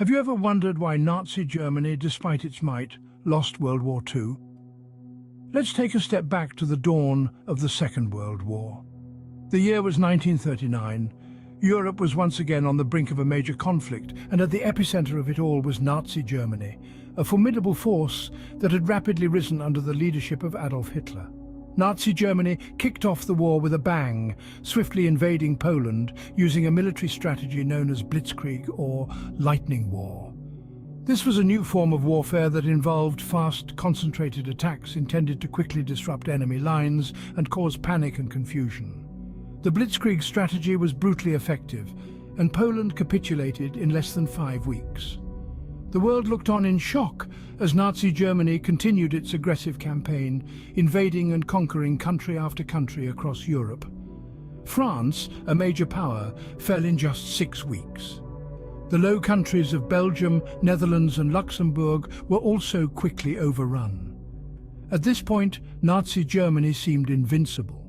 Have you ever wondered why Nazi Germany, despite its might, lost World War II? Let's take a step back to the dawn of the Second World War. The year was 1939. Europe was once again on the brink of a major conflict, and at the epicenter of it all was Nazi Germany, a formidable force that had rapidly risen under the leadership of Adolf Hitler. Nazi Germany kicked off the war with a bang, swiftly invading Poland using a military strategy known as Blitzkrieg or Lightning War. This was a new form of warfare that involved fast, concentrated attacks intended to quickly disrupt enemy lines and cause panic and confusion. The Blitzkrieg strategy was brutally effective, and Poland capitulated in less than 5 weeks. The world looked on in shock as Nazi Germany continued its aggressive campaign, invading and conquering country after country across Europe. France, a major power, fell in just 6 weeks. The Low Countries of Belgium, Netherlands and Luxembourg were also quickly overrun. At this point, Nazi Germany seemed invincible.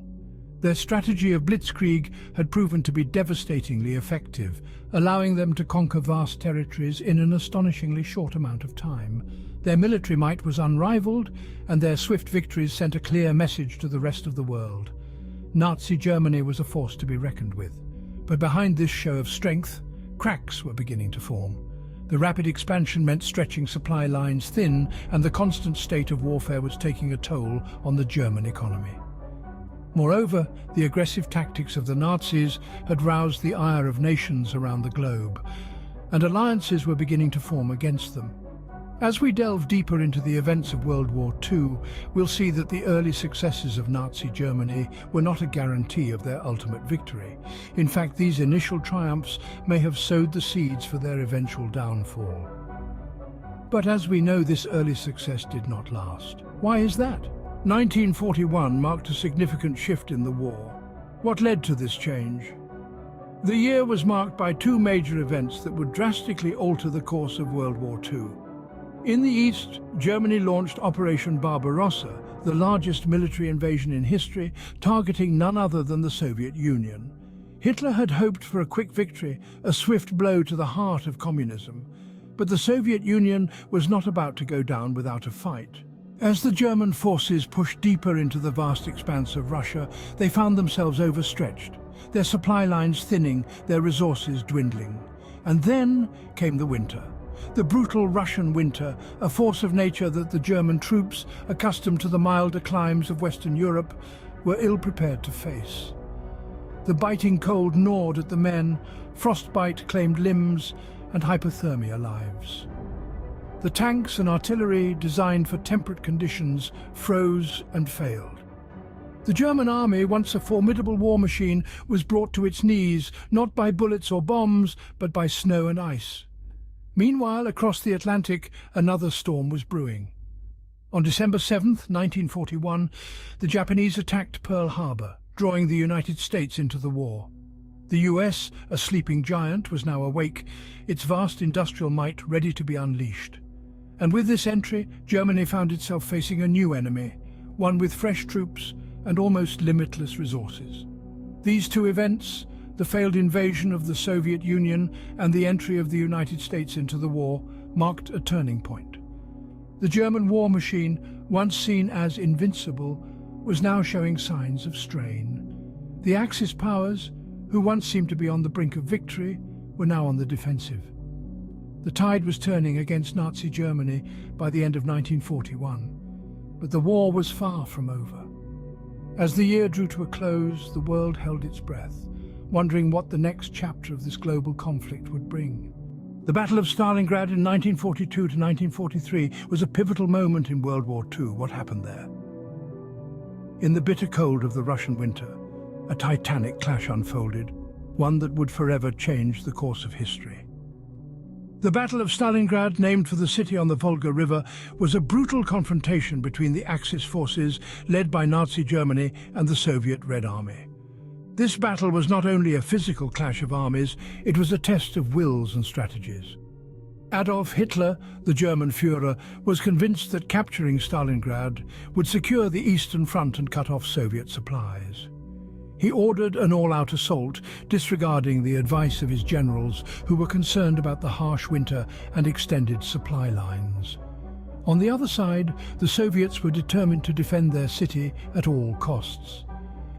Their strategy of Blitzkrieg had proven to be devastatingly effective, allowing them to conquer vast territories in an astonishingly short amount of time. Their military might was unrivaled, and their swift victories sent a clear message to the rest of the world. Nazi Germany was a force to be reckoned with. But behind this show of strength, cracks were beginning to form. The rapid expansion meant stretching supply lines thin, and the constant state of warfare was taking a toll on the German economy. Moreover, the aggressive tactics of the Nazis had roused the ire of nations around the globe, and alliances were beginning to form against them. As we delve deeper into the events of World War II, we'll see that the early successes of Nazi Germany were not a guarantee of their ultimate victory. In fact, these initial triumphs may have sowed the seeds for their eventual downfall. But as we know, this early success did not last. Why is that? 1941 marked a significant shift in the war. What led to this change? The year was marked by 2 major events that would drastically alter the course of World War II. In the East, Germany launched Operation Barbarossa, the largest military invasion in history, targeting none other than the Soviet Union. Hitler had hoped for a quick victory, a swift blow to the heart of communism. But the Soviet Union was not about to go down without a fight. As the German forces pushed deeper into the vast expanse of Russia, they found themselves overstretched, their supply lines thinning, their resources dwindling. And then came the winter. The brutal Russian winter, a force of nature that the German troops, accustomed to the milder climes of Western Europe, were ill-prepared to face. The biting cold gnawed at the men, frostbite claimed limbs, and hypothermia lives. The tanks and artillery, designed for temperate conditions, froze and failed. The German army, once a formidable war machine, was brought to its knees, not by bullets or bombs, but by snow and ice. Meanwhile, across the Atlantic, another storm was brewing. On December 7th, 1941, the Japanese attacked Pearl Harbor, drawing the United States into the war. The US, a sleeping giant, was now awake, its vast industrial might ready to be unleashed. And with this entry, Germany found itself facing a new enemy, one with fresh troops and almost limitless resources. These 2 events, the failed invasion of the Soviet Union and the entry of the United States into the war, marked a turning point. The German war machine, once seen as invincible, was now showing signs of strain. The Axis powers, who once seemed to be on the brink of victory, were now on the defensive. The tide was turning against Nazi Germany by the end of 1941, but the war was far from over. As the year drew to a close, the world held its breath, wondering what the next chapter of this global conflict would bring. The Battle of Stalingrad in 1942 to 1943 was a pivotal moment in World War II. What happened there? In the bitter cold of the Russian winter, a titanic clash unfolded, one that would forever change the course of history. The Battle of Stalingrad, named for the city on the Volga River, was a brutal confrontation between the Axis forces led by Nazi Germany and the Soviet Red Army. This battle was not only a physical clash of armies, it was a test of wills and strategies. Adolf Hitler, the German Führer, was convinced that capturing Stalingrad would secure the Eastern Front and cut off Soviet supplies. He ordered an all-out assault, disregarding the advice of his generals who were concerned about the harsh winter and extended supply lines. On the other side, the Soviets were determined to defend their city at all costs.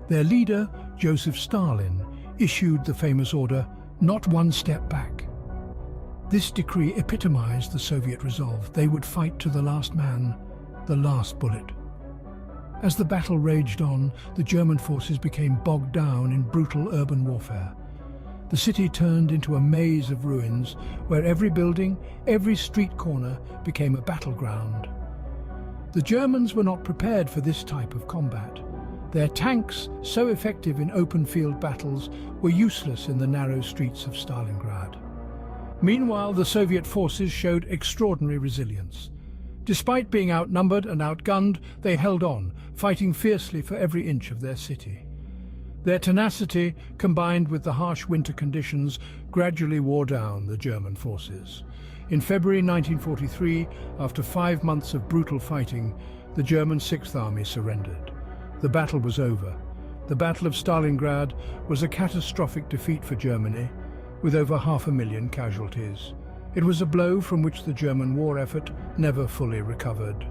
Their leader, Joseph Stalin, issued the famous order, "Not one step back." This decree epitomized the Soviet resolve. They would fight to the last man, the last bullet. As the battle raged on, the German forces became bogged down in brutal urban warfare. The city turned into a maze of ruins where every building, every street corner became a battleground. The Germans were not prepared for this type of combat. Their tanks, so effective in open field battles, were useless in the narrow streets of Stalingrad. Meanwhile, the Soviet forces showed extraordinary resilience. Despite being outnumbered and outgunned, they held on, fighting fiercely for every inch of their city. Their tenacity, combined with the harsh winter conditions, gradually wore down the German forces. In February 1943, after 5 months of brutal fighting, the German Sixth Army surrendered. The battle was over. The Battle of Stalingrad was a catastrophic defeat for Germany, with over 500,000 casualties. It was a blow from which the German war effort never fully recovered.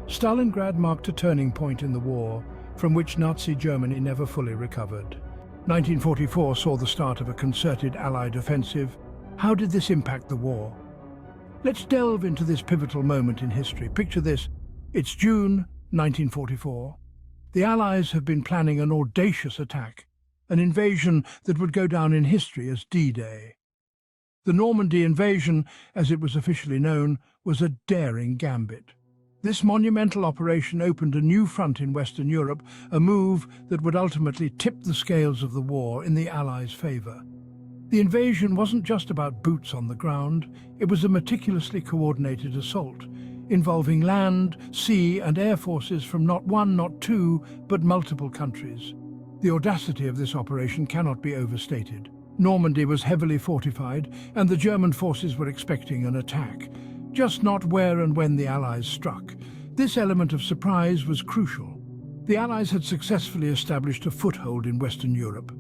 Stalingrad marked a turning point in the war, from which Nazi Germany never fully recovered. 1944 saw the start of a concerted Allied offensive. How did this impact the war? Let's delve into this pivotal moment in history. Picture this. It's June 1944. The Allies have been planning an audacious attack, an invasion that would go down in history as D-Day. The Normandy invasion, as it was officially known, was a daring gambit. This monumental operation opened a new front in Western Europe, a move that would ultimately tip the scales of the war in the Allies' favor. The invasion wasn't just about boots on the ground, it was a meticulously coordinated assault, involving land, sea and air forces from not one, not two, but multiple countries. The audacity of this operation cannot be overstated. Normandy was heavily fortified, and the German forces were expecting an attack, just not where and when the Allies struck. This element of surprise was crucial. The Allies had successfully established a foothold in Western Europe.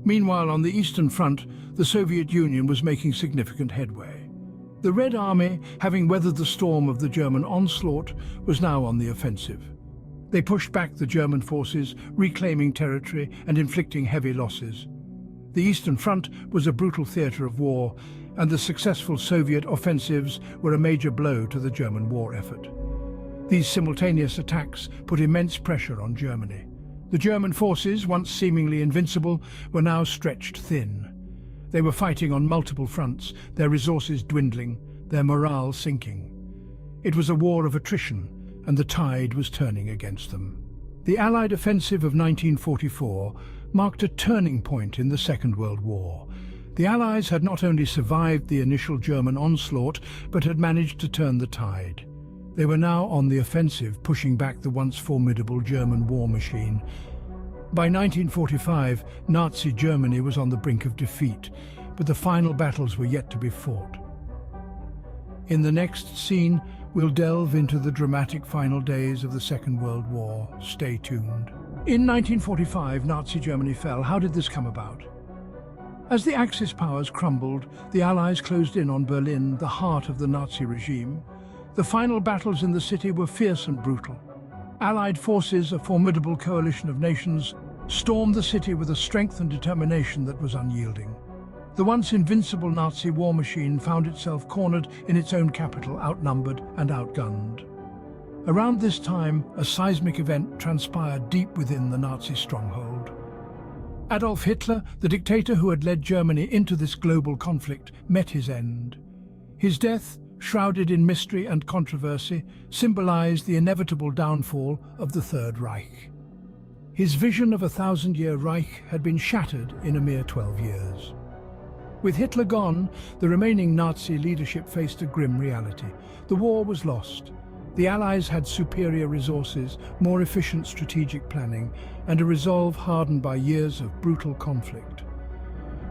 Meanwhile, on the Eastern Front, the Soviet Union was making significant headway. The Red Army, having weathered the storm of the German onslaught, was now on the offensive. They pushed back the German forces, reclaiming territory and inflicting heavy losses. The Eastern Front was a brutal theatre of war, and the successful Soviet offensives were a major blow to the German war effort. These simultaneous attacks put immense pressure on Germany. The German forces, once seemingly invincible, were now stretched thin. They were fighting on multiple fronts, their resources dwindling, their morale sinking. It was a war of attrition, and the tide was turning against them. The Allied offensive of 1944 marked a turning point in the Second World War. The Allies had not only survived the initial German onslaught, but had managed to turn the tide. They were now on the offensive, pushing back the once formidable German war machine. By 1945, Nazi Germany was on the brink of defeat, but the final battles were yet to be fought. In the next scene, we'll delve into the dramatic final days of the Second World War. Stay tuned. In 1945, Nazi Germany fell. How did this come about? As the Axis powers crumbled, the Allies closed in on Berlin, the heart of the Nazi regime. The final battles in the city were fierce and brutal. Allied forces, a formidable coalition of nations, stormed the city with a strength and determination that was unyielding. The once invincible Nazi war machine found itself cornered in its own capital, outnumbered and outgunned. Around this time, a seismic event transpired deep within the Nazi stronghold. Adolf Hitler, the dictator who had led Germany into this global conflict, met his end. His death, shrouded in mystery and controversy, symbolized the inevitable downfall of the Third Reich. His vision of a 1,000-year Reich had been shattered in a mere 12 years. With Hitler gone, the remaining Nazi leadership faced a grim reality. The war was lost. The Allies had superior resources, more efficient strategic planning, and a resolve hardened by years of brutal conflict.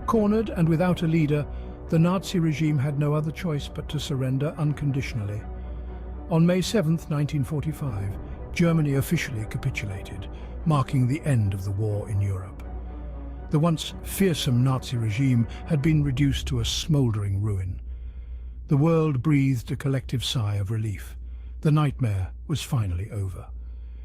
Cornered and without a leader, the Nazi regime had no other choice but to surrender unconditionally. On May 7, 1945, Germany officially capitulated, marking the end of the war in Europe. The once fearsome Nazi regime had been reduced to a smouldering ruin. The world breathed a collective sigh of relief. The nightmare was finally over.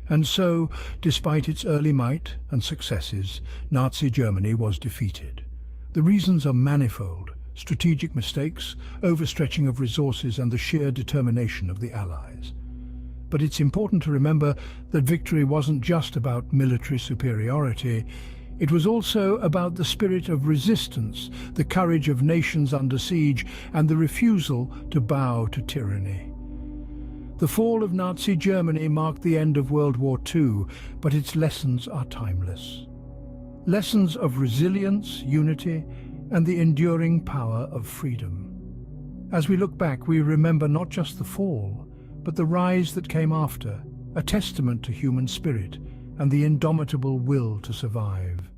And so, despite its early might and successes, Nazi Germany was defeated. The reasons are manifold: strategic mistakes, overstretching of resources, and the sheer determination of the Allies. But it's important to remember that victory wasn't just about military superiority. It was also about the spirit of resistance, the courage of nations under siege, and the refusal to bow to tyranny. The fall of Nazi Germany marked the end of World War II, but its lessons are timeless. Lessons of resilience, unity, and the enduring power of freedom. As we look back, we remember not just the fall, but the rise that came after, a testament to human spirit and the indomitable will to survive.